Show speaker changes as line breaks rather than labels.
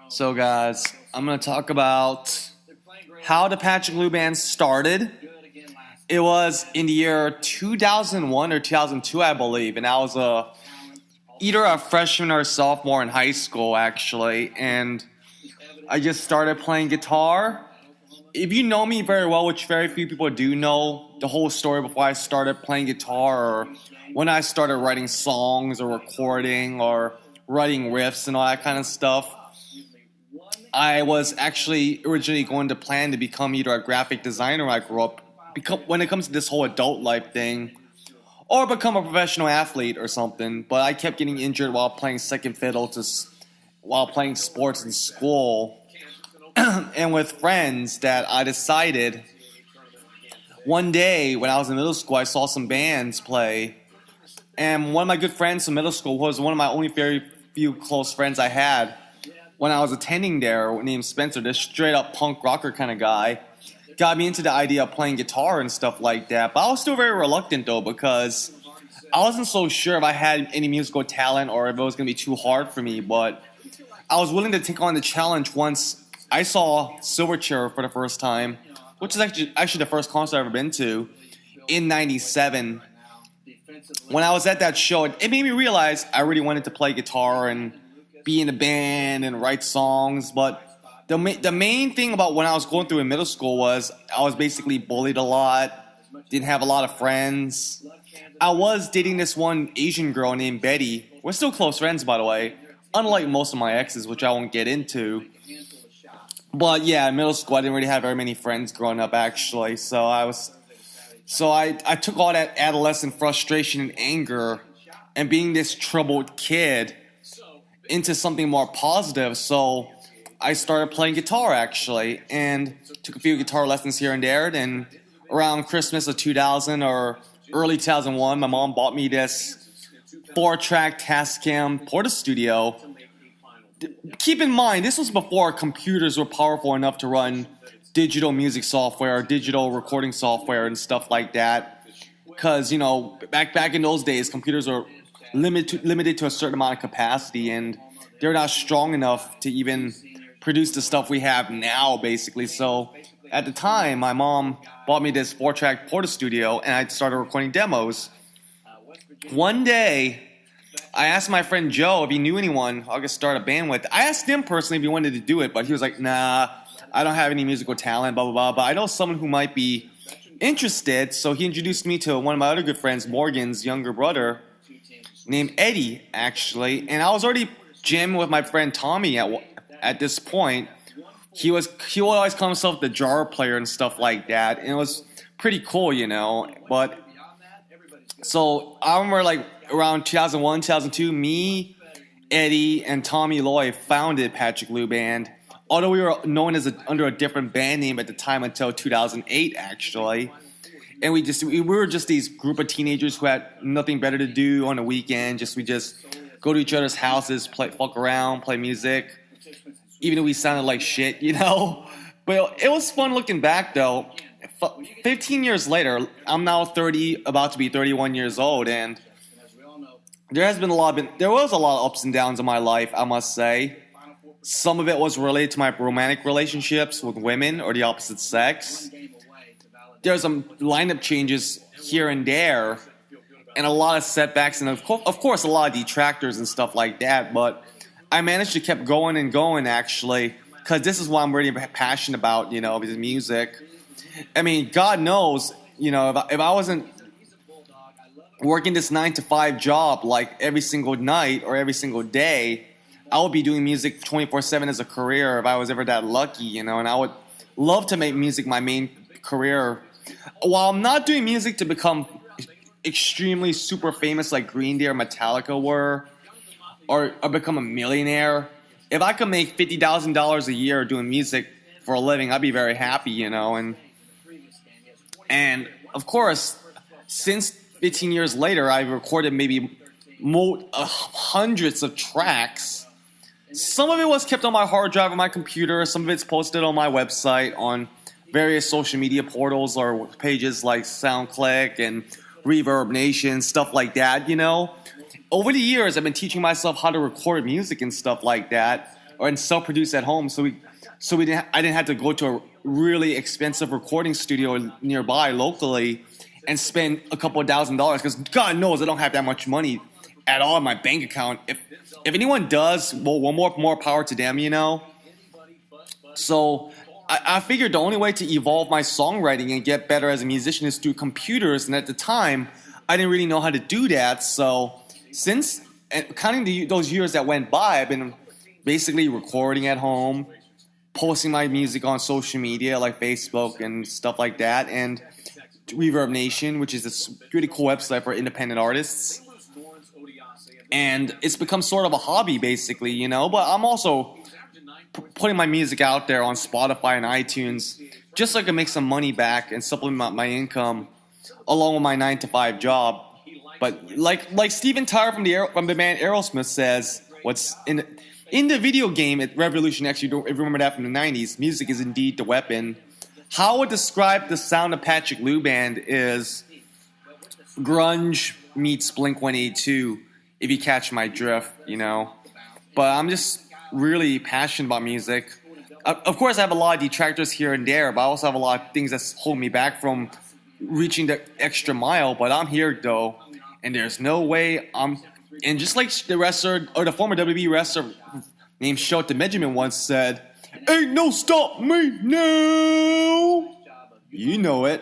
So, guys, I'm going to talk about how the Patrick Lou Band started. It was in the year 2001 or 2002, I believe, and I was either a freshman or a sophomore in high school, actually, and I just started playing guitar. If you know me very well, which very few people do know the whole story before I started playing guitar, or when I started writing songs or recording or writing riffs and all that kind of stuff, I was actually originally going to plan to become either a graphic designer when I grew up, when it comes to this whole adult life thing, or become a professional athlete or something. But I kept getting injured while playing second fiddle while playing sports in school. And with friends that I decided one day when I was in middle school, I saw some bands play. And one of my good friends from middle school was one of my only very few close friends I had when I was attending there, named Spencer, this straight up punk rocker kind of guy. Got me into the idea of playing guitar and stuff like that. But I was still very reluctant though, because I wasn't so sure if I had any musical talent or if it was going to be too hard for me. But I was willing to take on the challenge once I saw Silverchair for the first time, which is actually the first concert I've ever been to, in '97. When I was at that show, it made me realize I really wanted to play guitar and be in a band and write songs. But the main thing about when I was going through in middle school was I was basically bullied a lot, didn't have a lot of friends. I was dating this one Asian girl named Betty. We're still close friends, by the way, unlike most of my exes, which I won't get into. But yeah, in middle school, I didn't really have very many friends growing up, actually. So I took all that adolescent frustration and anger and being this troubled kid into something more positive. So I started playing guitar, actually, and took a few guitar lessons here and there. And around Christmas of 2000 or early 2001, my mom bought me this 4-track Tascam Portastudio. Keep in mind, this was before computers were powerful enough to run digital music software, digital recording software, and stuff like that. Because, you know, back in those days, computers were limited to a certain amount of capacity, and they're not strong enough to even produce the stuff we have now, basically. So at the time, my mom bought me this 4-track Portastudio, and I started recording demos. One day, I asked my friend Joe if he knew anyone I could start a band with. I asked him personally if he wanted to do it, but he was like, nah, I don't have any musical talent, blah, blah, blah. But I know someone who might be interested. So he introduced me to one of my other good friends, Morgan's younger brother, named Eddie, actually. And I was already jamming with my friend Tommy at this point. He would always call himself the jar player and stuff like that. And it was pretty cool, you know. But so I remember like around 2001, 2002, me, Eddie, and Tommy Loy founded Patrick Lou Band. Although we were known as under a different band name at the time until 2008, actually. And we were just these group of teenagers who had nothing better to do on the weekend. We just go to each other's houses, fuck around, play music. Even though we sounded like shit, you know. But it was fun looking back, though. 15 years later, I'm now 30, about to be 31 years old, and there was a lot of ups and downs in my life, I must say. Some of it was related to my romantic relationships with women or the opposite sex. There's some lineup changes here and there, and a lot of setbacks, and of course a lot of detractors and stuff like that. But I managed to keep going and going, actually, because this is what I'm really passionate about, you know, is music. I mean, God knows, you know, if I wasn't working this 9-to-5 job like every single night or every single day, I would be doing music 24/7 as a career if I was ever that lucky, you know. And I would love to make music my main career. While I'm not doing music to become extremely super famous like Green Day or Metallica were, or become a millionaire, if I could make $50,000 a year doing music for a living, I'd be very happy, you know. And of course, since 15 years later, I've recorded maybe hundreds of tracks. Some of it was kept on my hard drive on my computer. Some of it's posted on my website on various social media portals or pages like SoundClick and Reverb Nation, stuff like that, you know. Over the years, I've been teaching myself how to record music and stuff like that. and self-produce at home. I didn't have to go to a really expensive recording studio nearby locally and spend a couple of $1,000 because God knows I don't have that much money at all in my bank account. If anyone does, well, more power to them, you know. So I figured the only way to evolve my songwriting and get better as a musician is through computers, and at the time, I didn't really know how to do that. So since counting those years that went by, I've been basically recording at home, posting my music on social media like Facebook and stuff like that, and Reverb Nation, which is a really cool website for independent artists. And it's become sort of a hobby, basically, you know. But I'm also putting my music out there on Spotify and iTunes just so I can make some money back and supplement my income along with my 9-to-5 job. But like Steven Tyler from the band Aerosmith says, what's in the video game at Revolution X, if you remember that from the 90s, music is indeed the weapon. How I would describe the sound of Patrick Lou Band is grunge meets Blink-182, if you catch my drift, you know. But I'm just really passionate about music. Of course, I have a lot of detractors here and there, but I also have a lot of things that hold me back from reaching the extra mile. But I'm here, though, and there's no way And just like the wrestler, or the former WWE wrestler named Shelton Benjamin once said, "Ain't no stop me now." You know it.